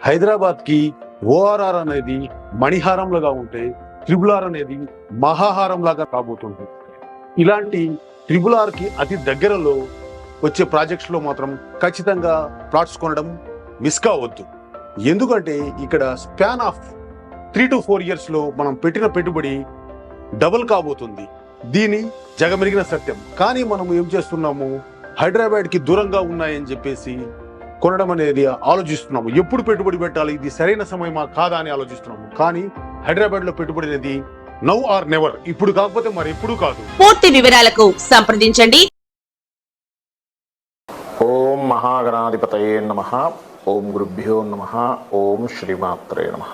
హైదరాబాద్కి ఓఆర్ఆర్ అనేది మణిహారంలాగా ఉంటే ట్రిబుల్ ఆర్ అనేది మహాహారం లాగా కాబోతుంది. ఇలాంటి ట్రిబుల్ ఆర్కి అతి దగ్గరలో వచ్చే ప్రాజెక్ట్స్ లో మాత్రం ఖచ్చితంగా ప్లాట్స్ కొనడం మిస్ కావద్దు. ఎందుకంటే ఇక్కడ స్పాన్ ఆఫ్ 3 to 4 years లో మనం పెట్టిన పెట్టుబడి డబుల్ కాబోతుంది. దీని జగమెరిగిన సత్యం. కానీ మనం ఏం చేస్తున్నాము, హైదరాబాద్కి దూరంగా ఉన్నాయని చెప్పేసి కొనడం అనేది ఆలోచిస్తున్నాము. ఎప్పుడు పెట్టుబడి పెట్టాలి, ఇది సరైన సమయమా కాదా అని ఆలోచిస్తున్నాము. కానీ హైదరాబాద్లో పెట్టుబడి అనేది నౌ ఆర్ నెవర్, ఇప్పుడు కాకపోతే మరి ఎప్పుడు కాదు. పూర్తి వివరాలకు సంప్రదించండి. ఓం మహాగణాధిపతయే నమః. ఓం గురుభ్యో నమః. ఓం శ్రీమాత్రే నమః.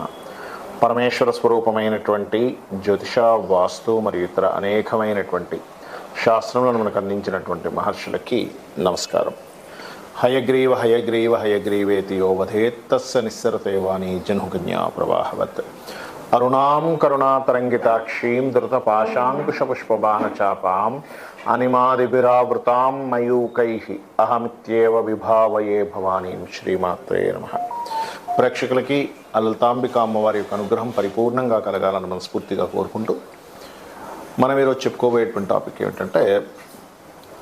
పరమేశ్వర స్వరూపమైనటువంటి జ్యోతిష, వాస్తు మరియు ఇతర అనేకమైనటువంటి శాస్త్రములను మనకు అందించినటువంటి మహర్షులకి నమస్కారం. హయగ్రీవ హయగ్రీవ హయగ్రీవేతి యో వధేత్తస్య నిస్సరతే వాణి జనుకన్యా ప్రవాహవత్. అరుణాం కరుణాతరంగితాక్షీం ధృతపాశాంకుశపుష్పబాణచాపాం అనిమాదిభిరావృతాం మయూకైః అహమిత్యేవ విభావయే భవానీం. శ్రీమాత్రే నమః. ప్రేక్షకులకి లలితాంబిక అమ్మవారి యొక్క అనుగ్రహం పరిపూర్ణంగా కలగాలని మనస్ఫూర్తిగా కోరుకుంటూ మనం ఈరోజు చెప్పుకోబోయేటువంటి టాపిక్ ఏమిటంటే,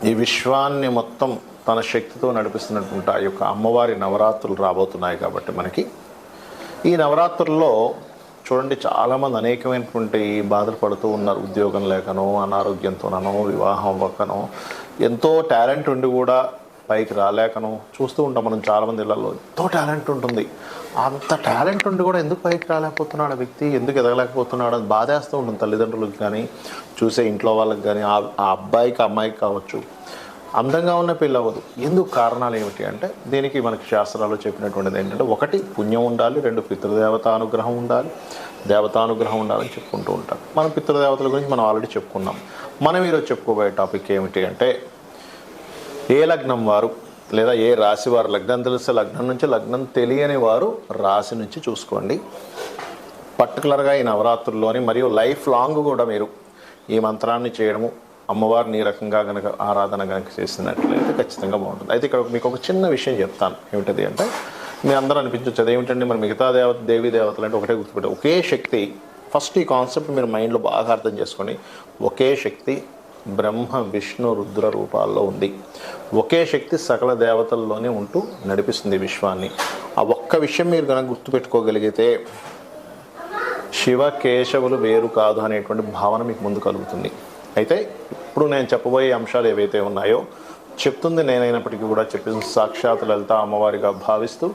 ఈ విశ్వాన్ని మొత్తం తన శక్తితో నడిపిస్తున్నటువంటి ఆ యొక్క అమ్మవారి నవరాత్రులు రాబోతున్నాయి. కాబట్టి మనకి ఈ నవరాత్రుల్లో చూడండి, చాలామంది అనేకమైనటువంటి బాధలు పడుతూ ఉన్నారు. ఉద్యోగం లేకనో, అనారోగ్యంతోనో, వివాహం అవ్వకనో, ఎంతో టాలెంట్ ఉండి కూడా పైకి రాలేకనో చూస్తూ ఉంటాం మనం. చాలామంది ఇళ్లలో ఎంతో టాలెంట్ ఉంటుంది, అంత టాలెంట్ ఉండి కూడా ఎందుకు పైకి రాలేకపోతున్నాడు ఆ వ్యక్తి, ఎందుకు ఎదగలేకపోతున్నాడు అని బాధేస్తూ ఉంటుంది. తల్లిదండ్రులకు కానీ, చూసే ఇంట్లో వాళ్ళకి కానీ, ఆ అబ్బాయికి అమ్మాయికి కావచ్చు. అందంగా ఉన్న పెళ్ళి అవ్వదు. ఎందుకు కారణాలు ఏమిటి అంటే, దీనికి మనకి శాస్త్రాలు చెప్పినటువంటిది ఏంటంటే, 1 పుణ్యం ఉండాలి, 2 పితృదేవతానుగ్రహం ఉండాలి, దేవతానుగ్రహం ఉండాలని చెప్పుకుంటూ ఉంటారు. మనం పితృదేవతల గురించి మనం ఆల్రెడీ చెప్పుకున్నాం. మనం ఈరోజు చెప్పుకోబోయే టాపిక్ ఏమిటి అంటే, ఏ లగ్నం వారు లేదా ఏ రాశి వారు, లగ్నం తెలిస్తే లగ్నం నుంచి, లగ్నం తెలియని వారు రాశి నుంచి చూసుకోండి. పర్టికులర్గా ఈ నవరాత్రుల్లోని మరియు లైఫ్ లాంగ్ కూడా మీరు ఈ మంత్రాన్ని చేయడము, అమ్మవారిని ఈ రకంగా కనుక ఆరాధన కనుక చేసినట్లయితే ఖచ్చితంగా బాగుంటుంది. అయితే ఇక్కడ మీకు ఒక చిన్న విషయం చెప్తాను. ఏమిటది అంటే, మీ అందరూ అనిపించవచ్చు అదేమిటండి మరి మిగతా దేవీ దేవతలు అంటే ఒకటే గుర్తుపెట్టే, ఒకే శక్తి. ఫస్ట్ ఈ కాన్సెప్ట్ మీరు మైండ్లో బాగా అర్థం చేసుకొని, ఒకే శక్తి బ్రహ్మ విష్ణు రుద్ర రూపాల్లో ఉంది. ఒకే శక్తి సకల దేవతల్లోనే ఉంటూ నడిపిస్తుంది విశ్వాన్ని. ఆ ఒక్క విషయం మీరు కనుక గుర్తుపెట్టుకోగలిగితే, శివ కేశవులు వేరు కాదు అనేటువంటి భావన మీకు ముందు కలుగుతుంది. అయితే ఇప్పుడు నేను చెప్పబోయే అంశాలు ఏవైతే ఉన్నాయో, చెప్తుంది నేనైనప్పటికీ కూడా చెప్పింది సాక్షాత్ లలిత అమ్మవారిగా భావిస్తూ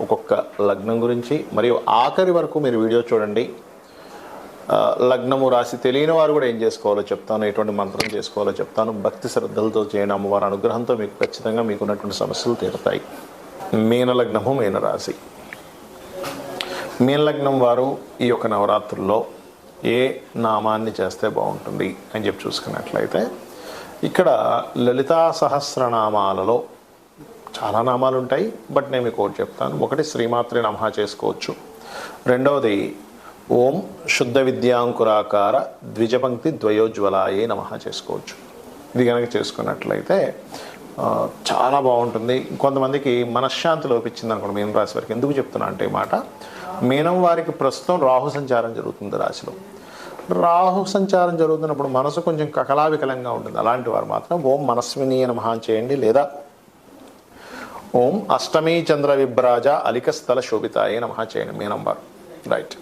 ఒక్కొక్క లగ్నం గురించి మరియు ఆఖరి వరకు మీరు వీడియో చూడండి. లగ్నము రాశి తెలియని వారు కూడా ఏం చేసుకోవాలో చెప్తాను, ఎటువంటి మంత్రం చేసుకోవాలో చెప్తాను. భక్తి శ్రద్ధలతో చేయని అమ్మవారి అనుగ్రహంతో మీకు ఖచ్చితంగా మీకున్నటువంటి సమస్యలు తీరుతాయి. మీనలగ్నము, మీనరాశి. మీనలగ్నం వారు ఈ యొక్క నవరాత్రుల్లో ఏ నామాన్ని చేస్తే బాగుంటుంది అని చెప్పి చూసుకున్నట్లయితే, ఇక్కడ లలితా సహస్రనామాలలో చాలా నామాలు ఉంటాయి. బట్ నేను మీకు ఒకటి చెప్తాను. 1 శ్రీమాత్రే నమః చేసుకోవచ్చు. 2వది ఓం శుద్ధ విద్యాంకురాకార ద్విజపంక్తి ద్వయోజ్వలాయే నమః చేసుకోవచ్చు. ఇది కనుక చేసుకున్నట్లయితే చాలా బాగుంటుంది. కొంతమందికి మనశ్శాంతి లోపించింది అనుకోండి మీనం రాశి వారికి. ఎందుకు చెప్తున్నా అంటే ఈ మాట, మీనం వారికి ప్రస్తుతం రాహు సంచారం జరుగుతుంది రాశిలో. రాహు సంచారం జరుగుతున్నప్పుడు మనసు కొంచెం కకలావికలంగా ఉంటుంది. అలాంటి వారు మాత్రం ఓం మనస్విని నమః చేయండి, లేదా ఓం అష్టమీ చంద్ర విభ్రాజ అలిక స్థల శోభితాయే నమః చేయండి మీనం వారు. రైట్,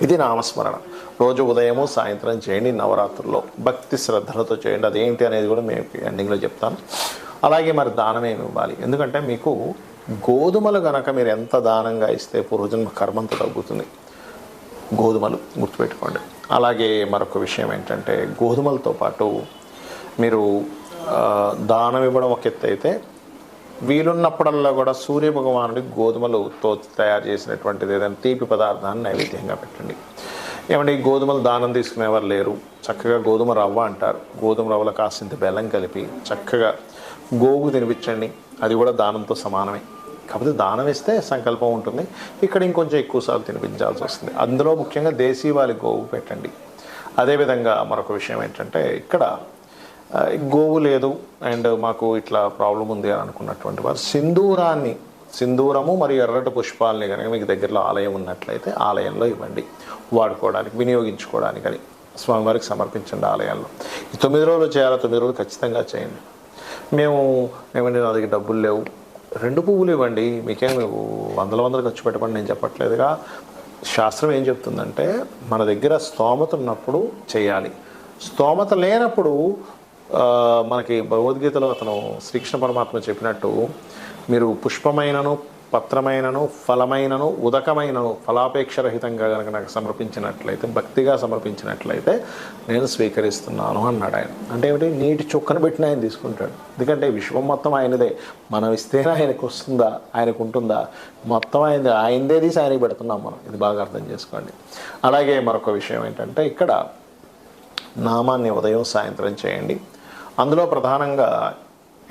ఇది నామస్మరణ రోజు ఉదయము సాయంత్రం చేయండి. నవరాత్రుల్లో భక్తి శ్రద్ధలతో చేయండి. అదేంటి అనేది కూడా మేము ఎండింగ్లో చెప్తాను. అలాగే మరి దానం ఏమి ఇవ్వాలి, ఎందుకంటే మీకు గోధుమలు కనుక మీరు ఎంత దానంగా ఇస్తే పూర్వజన్మ కర్మంత తగ్గుతుంది. గోధుమలు గుర్తుపెట్టుకోండి. అలాగే మరొక విషయం ఏంటంటే, గోధుమలతో పాటు మీరు దానం ఇవ్వడం ఒక ఎత్తు అయితే, వీలున్నప్పుడల్లా కూడా సూర్య భగవానుడికి గోధుమలతో తయారు చేసినటువంటిది ఏదైనా తీపి పదార్థాన్ని నైవేద్యంగా పెట్టండి. ఏమంటే ఈ గోధుమలు దానం తీసుకునేవారు లేరు, చక్కగా గోధుమ రవ్వ అంటారు, గోధుమ రవ్వలో కాసింత బెల్లం కలిపి చక్కగా గోగు తినిపించండి. అది కూడా దానంతో సమానమే. కాకపోతే దానం ఇస్తే సంకల్పం ఉంటుంది, ఇక్కడ ఇంకొంచెం ఎక్కువసార్లు తినిపించాల్సి వస్తుంది. అందులో ముఖ్యంగా దేశీవాళి గోవు పెట్టండి. అదేవిధంగా మరొక విషయం ఏంటంటే, ఇక్కడ గోవు లేదు అండ్ మాకు ఇట్లా ప్రాబ్లం ఉంది అని అనుకున్నటువంటి వారు సింధూరాన్ని సింధూరము మరియు ఎర్రటి పుష్పాలని కనుక మీకు దగ్గరలో ఆలయం ఉన్నట్లయితే ఆలయంలో ఇవ్వండి, వాడుకోవడానికి, వినియోగించుకోవడానికి అని స్వామివారికి సమర్పించండి ఆలయాల్లో. ఈ 9 రోజులు చేయాలి, 9 రోజులు ఖచ్చితంగా చేయండి. మేమండి నా దగ్గర డబ్బులు లేవు, 2 పువ్వులు ఇవ్వండి, మీకేం వందలు ఖర్చు పెట్టమని నేను చెప్పట్లేదుగా. శాస్త్రం ఏం చెప్తుందంటే మన దగ్గర స్తోమత ఉన్నప్పుడు చేయాలి, స్తోమత లేనప్పుడు మనకి భగవద్గీతలో అతను శ్రీకృష్ణ పరమాత్మ చెప్పినట్టు మీరు పుష్పమైనను, పత్రమైనను, ఫలమైనను, ఉదకమైనను ఫలాపేక్షరహితంగా కనుక నాకు సమర్పించినట్లయితే, భక్తిగా సమర్పించినట్లయితే నేను స్వీకరిస్తున్నాను అన్నాడు ఆయన. అంటే ఏమిటి? నీటి చుక్కను పెట్టిన ఆయన తీసుకుంటాడు. ఎందుకంటే విశ్వం మొత్తం ఆయనదే, మనం ఇస్తేనే ఆయనకు వస్తుందా, ఆయనకు ఉంటుందా? మొత్తం ఆయనదే తీసి ఆయనకి పెడుతున్నాం మనం. ఇది బాగా అర్థం చేసుకోండి. అలాగే మరొక విషయం ఏంటంటే ఇక్కడ నామాన్ని ఉదయం సాయంత్రం చేయండి. అందులో ప్రధానంగా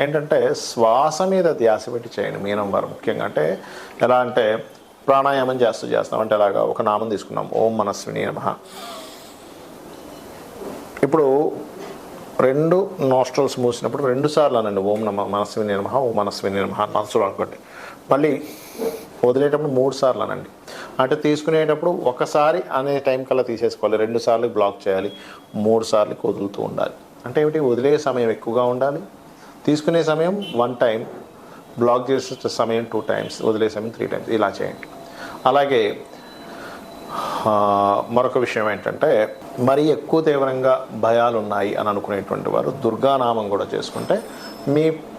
ఏంటంటే శ్వాస మీద ధ్యాస పెట్టి చేయండి. మీనం వారు ముఖ్యంగా అంటే ఎలా అంటే ప్రాణాయామం చేస్తాం అంటే ఎలాగా ఒక నామం తీసుకున్నాం, ఓం మనస్విని నమః. ఇప్పుడు 2 నోస్ట్రల్స్ మూసినప్పుడు 2 సార్లు అనండి ఓం మనస్విని నమః, ఓం మనస్విని నమః మనసులో అనుకోండి. మళ్ళీ వదిలేటప్పుడు 3 సార్లు అనండి. అంటే తీసుకునేటప్పుడు ఒకసారి అనే టైం కల్లా తీసేసుకోవాలి, 2 సార్లు బ్లాక్ చేయాలి, 3 సార్లు వదులుతూ ఉండాలి. అంటే ఏమిటి? వదిలే సమయం ఎక్కువగా ఉండాలి, తీసుకునే సమయం 1 టైం, బ్లాక్ చేసే సమయం 2 టైమ్స్, వదిలే సమయం 3 టైమ్స్, ఇలా చేయండి. అలాగే మరొక విషయం ఏంటంటే మరీ ఎక్కువ తీవ్రంగా భయాలు ఉన్నాయి అని అనుకునేటువంటి వారు దుర్గానామం కూడా చేసుకుంటే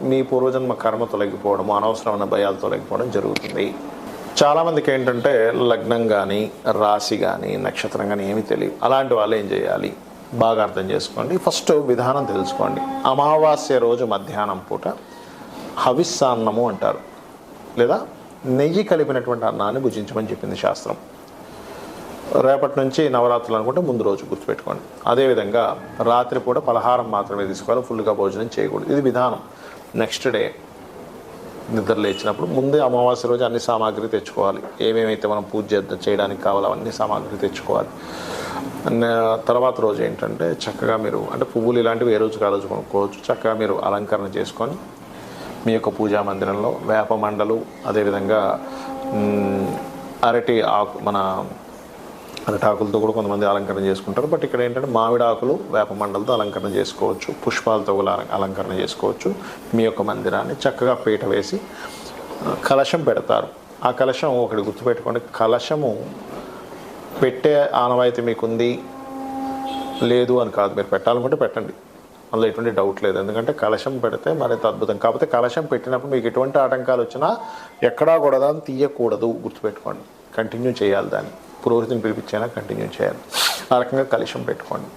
మీ పూర్వజన్మ కర్మ తొలగిపోవడము, అనవసరమైన భయాలు తొలగిపోవడం జరుగుతుంది. చాలామందికి ఏంటంటే లగ్నం కానీ, రాశి కానీ, నక్షత్రం కానీ ఏమీ తెలియదు. అలాంటి వాళ్ళు ఏం చేయాలి? బాగా అర్థం చేసుకోండి. ఫస్ట్ విధానం తెలుసుకోండి. అమావాస్య రోజు మధ్యాహ్నం పూట హవిస్సాన్నము అంటారు, లేదా నెయ్యి కలిపినటువంటి అన్నాన్ని భుజించమని చెప్పింది శాస్త్రం. రేపటి నుంచి నవరాత్రులు అనుకుంటే ముందు రోజు గుర్తుపెట్టుకోండి. అదేవిధంగా రాత్రి పూట పలహారం మాత్రమే తీసుకోవాలి, ఫుల్గా భోజనం చేయకూడదు. ఇది విధానం. నెక్స్ట్ డే నిద్ర లేచినప్పుడు ముందే అమావాస్య రోజు అన్ని సామాగ్రి తెచ్చుకోవాలి. ఏమేమైతే మనం పూజ చేయడానికి కావాలో అవన్నీ సామాగ్రి తెచ్చుకోవాలి. తర్వాత రోజు ఏంటంటే చక్కగా మీరు అంటే పువ్వులు ఇలాంటివి ఏ రోజుకి ఆ రోజు కొనుక్కోవచ్చు. చక్కగా మీరు అలంకరణ చేసుకొని మీ యొక్క పూజా మందిరంలో వేప మండలు, అదేవిధంగా అరటి ఆకులతో కూడా కొంతమంది అలంకరణ చేసుకుంటారు. బట్ ఇక్కడ ఏంటంటే మామిడి ఆకులు, వేప మండలతో అలంకరణ చేసుకోవచ్చు, పుష్పాలతో కూడా అలంకరణ చేసుకోవచ్చు. మీ యొక్క మందిరాన్ని చక్కగా పీట వేసి కలశం పెడతారు. ఆ కలశం ఒకటి గుర్తుపెట్టుకోండి, కలశము పెట్టే ఆనవాయితీ మీకుంది లేదు అని కాదు, మీరు పెట్టాలనుకుంటే పెట్టండి, అందులో ఎటువంటి డౌట్ లేదు. ఎందుకంటే కలశం పెడితే మరింత అద్భుతం. కాకపోతే కలశం పెట్టినప్పుడు మీకు ఎటువంటి ఆటంకాలు వచ్చినా ఎక్కడా కూడా దాన్ని తీయకూడదు, గుర్తుపెట్టుకోండి. కంటిన్యూ చేయాలి, దాన్ని పురోహితుని పిలిపించైనా కంటిన్యూ చేయాలి. ఆ రకంగా కలశం పెట్టుకోండి.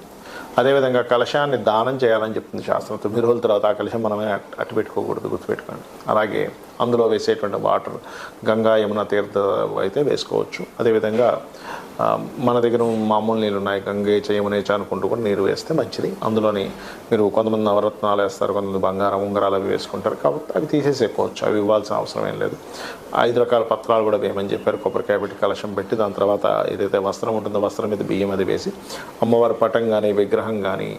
అదేవిధంగా కలశాన్ని దానం చేయాలని చెప్తుంది శాస్త్రం. 9 రోజుల తర్వాత ఆ కలశం మనమే అట్టు పెట్టుకోకూడదు, గుర్తుపెట్టుకోండి. అలాగే అందులో వేసేటువంటి వాటర్ గంగా, యమున తీర్థ అయితే వేసుకోవచ్చు. అదేవిధంగా మన దగ్గర మామూలు నీళ్ళు ఉన్నాయి, గంగే యమునేచ అనుకుంటూ కూడా నీరు వేస్తే మంచిది. అందులోని మీరు కొంతమంది నవరత్నాలు వేస్తారు, కొంతమంది బంగారం ఉంగరాలు అవి వేసుకుంటారు, కాబట్టి అవి తీసేసేయవచ్చు, అవి ఇవ్వాల్సిన అవసరం ఏం లేదు. 5 రకాల పత్రాలు కూడా వేయమని చెప్పారు. కొబ్బరికాయ పెట్టి కలశం పెట్టి దాని తర్వాత ఏదైతే వస్త్రం ఉంటుందో వస్త్రం మీద బియ్యం అది వేసి అమ్మవారి పటం కానీ విగ్రహం కానీ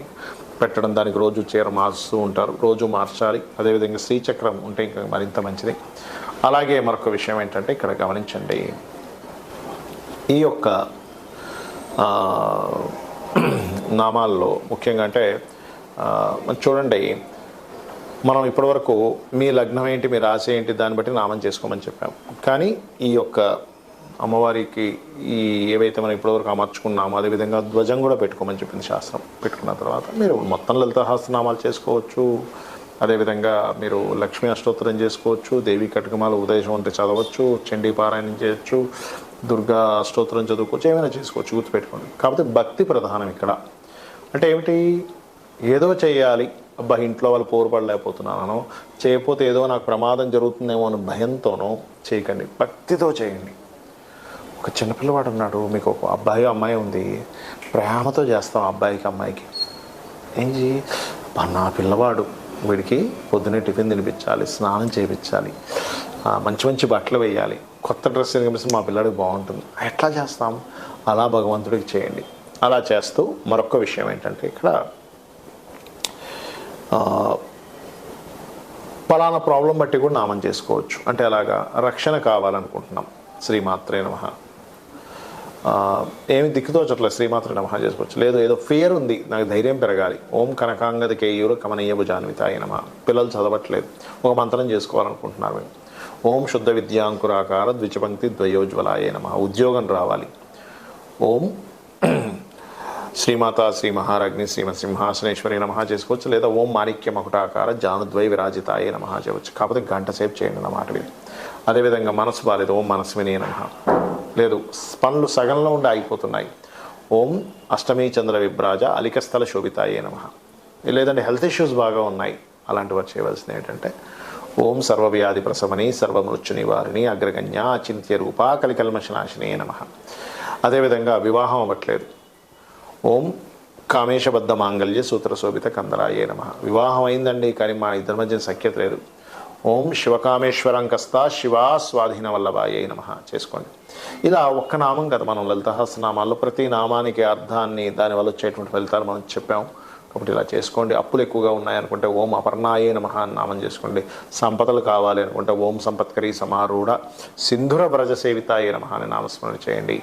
పెట్టడం, దానికి రోజు చీర మార్చుతూ ఉంటారు, రోజు మార్చాలి. అదేవిధంగా శ్రీచక్రం ఉంటే ఇంకా మరింత మంచిది. అలాగే మరొక విషయం ఏంటంటే ఇక్కడ గమనించండి, ఈ యొక్క నామాల్లో ముఖ్యంగా అంటే చూడండి, మనం ఇప్పటివరకు మీ లగ్నం ఏంటి, మీ రాశి ఏంటి, దాన్ని బట్టి నామం చేసుకోమని చెప్పాం. కానీ ఈ యొక్క అమ్మవారికి ఈ ఏవైతే మనం ఇప్పటివరకు అమర్చుకున్నామో అదేవిధంగా ధ్వజం కూడా పెట్టుకోమని చెప్పింది శాస్త్రం. పెట్టుకున్న తర్వాత మీరు మొత్తం లలిత సహస్రనామాలు చేసుకోవచ్చు. అదేవిధంగా మీరు లక్ష్మీ అష్టోత్తరం చేసుకోవచ్చు, దేవి కటకమాల ఉదయం ఉంటే చదవచ్చు, చండీ పారాయణం చేయొచ్చు, దుర్గా అష్టోత్తరం చదువుకోవచ్చు, ఏమైనా చేసుకోవచ్చు, గుర్తుపెట్టుకోండి. కాకపోతే భక్తి ప్రధానం ఇక్కడ. అంటే ఏమిటి? ఏదో చేయాలి, అబ్బా ఇంట్లో వాళ్ళు పోరుపడలేకపోతున్నానో, చేయకపోతే ఏదో నాకు ప్రమాదం జరుగుతుందేమో అని భయంతోనో చేయకండి, భక్తితో చేయండి. ఒక చిన్నపిల్లవాడు ఉన్నాడు, మీకు ఒక అబ్బాయి అమ్మాయి ఉంది, ప్రేమతో చేస్తాం అబ్బాయికి అమ్మాయికి. ఏంటి నా పిల్లవాడు, వీడికి పొద్దున్నే టిఫిన్ తినిపించాలి, స్నానం చేయించాలి, మంచి మంచి బట్టలు వేయాలి, కొత్త డ్రెస్ కనిపిస్తే మా పిల్లాడికి బాగుంటుంది. ఎట్లా చేస్తాం? అలా భగవంతుడికి చేయండి. అలా చేస్తూ మరొక విషయం ఏంటంటే ఇక్కడ పలానా ప్రాబ్లం బట్టి కూడా నామం చేసుకోవచ్చు. అంటే అలాగా రక్షణ కావాలనుకుంటున్నాం, శ్రీమాత్రే నమః. ఏమి దిక్కుతోచట్లేదు, శ్రీమాత్రే నమః చేసుకోవచ్చు. లేదు ఏదో ఫియర్ ఉంది, నాకు ధైర్యం పెరగాలి, ఓం కనకాంగద కేయూరు కమనీయ భుజాన్వితాయ నమః. పిల్లలు చదవట్లేదు, ఒక మంత్రం చేసుకోవాలనుకుంటున్నారు మేము, ఓం శుద్ధ విద్యాంకురాకార ద్విచపంక్తి ద్వయోజ్వలాయ నమః. ఉద్యోగం రావాలి, ఓం శ్రీమాత శ్రీ మహారాజ్ఞి శ్రీమత్ సింహాసనేశ్వరి నమః చేసుకోవచ్చు. లేదా ఓం మాణిక్య మకుటాకార జానుద్వై విరాజితాయ నమః చేయవచ్చు. కాకపోతే గంట సేపు చేయండి అన్నమాట విని. అదేవిధంగా మనసు బాలేదు, ఓం మనస్విని నమః. లేదు పనులు సగంలో ఉండి ఆగిపోతున్నాయి, ఓం అష్టమీ చంద్ర విభ్రాజ అలికస్థల శోభితాయే నమః. లేదంటే హెల్త్ ఇష్యూస్ బాగా ఉన్నాయి, అలాంటి వారు చేయవలసింది ఏంటంటే ఓం సర్వవ్యాధి ప్రసవని సర్వమృత్యు నివారిణి అగ్రగణ్య అచింత్య రూపా కలికల్మషనాశినే నమః. అదేవిధంగా వివాహం అవ్వట్లేదు, ఓం కామేశబద్ధ మాంగళ్య సూత్రశోభిత కందరాయే నమః. వివాహం అయిందండి కానీ మా ఇద్దరి మధ్య సఖ్యత లేదు, ఓం శివకామేశ్వరంకస్తా శివా స్వాధీన వల్లభాయే నమః చేసుకోండి. ఇలా ఒక్క నామం కదా, మనం లలిత సహస్రనామాల్లో ప్రతి నామానికి అర్థాన్ని దానివల్ల వచ్చేటువంటి ఫలితాలు మనం చెప్పాము. కాబట్టి ఇలా చేసుకోండి. అప్పులు ఎక్కువగా ఉన్నాయనుకుంటే ఓం అపర్ణాయే నమః అని నామం చేసుకోండి. సంపదలు కావాలి అనుకుంటే ఓం సంపత్కరీ సమారూఢ సింధుర వ్రజ సేవితాయే నమః అని నామస్మరణ చేయండి.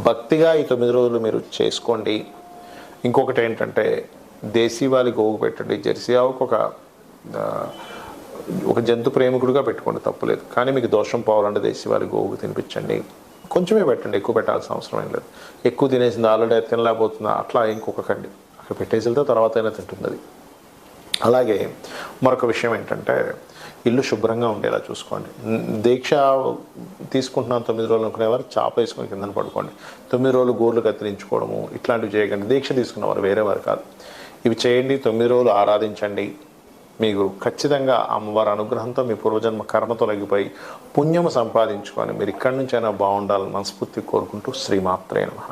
భక్తిగా ఈ 9 రోజులు మీరు చేసుకోండి. ఇంకొకటి ఏంటంటే దేశీవాలి గోవు పెట్టండి, జెర్సీ ఆవుకు ఒక జంతు ప్రేమికుడిగా పెట్టుకోండి, తప్పులేదు. కానీ మీకు దోషం పోవాలంటే దేశీవాలి గోవుకు తినిపించండి. కొంచెమే పెట్టండి, ఎక్కువ పెట్టాల్సిన అవసరం ఏం లేదు. ఎక్కువ తినేసింది ఆల్రెడీ తినలేకపోతుందా అట్లా ఇంకొకకండి, అక్కడ పెట్టేసి వెళ్తే తర్వాత అయినా తింటుంది అది. అలాగే మరొక విషయం ఏంటంటే ఇల్లు శుభ్రంగా ఉండేలా చూసుకోండి. దీక్ష తీసుకుంటున్నాను 9 రోజులు అనుకునేవారు చాప వేసుకొని కిందన పడుకోండి. 9 రోజులు గోర్లు కత్తిరించుకోవడము ఇట్లాంటివి చేయకండి. దీక్ష తీసుకున్నవారు వేరే వారు కాదు, ఇవి చేయండి. 9 రోజులు ఆరాధించండి. మీకు ఖచ్చితంగా అమ్మవారి అనుగ్రహంతో మీ పూర్వజన్మ కర్మ తొలగిపోయి పుణ్యము సంపాదించుకొని మీరు ఇక్కడి నుంచైనా బాగుండాలని మనస్ఫూర్తి కోరుకుంటూ శ్రీమాత్రే నమః.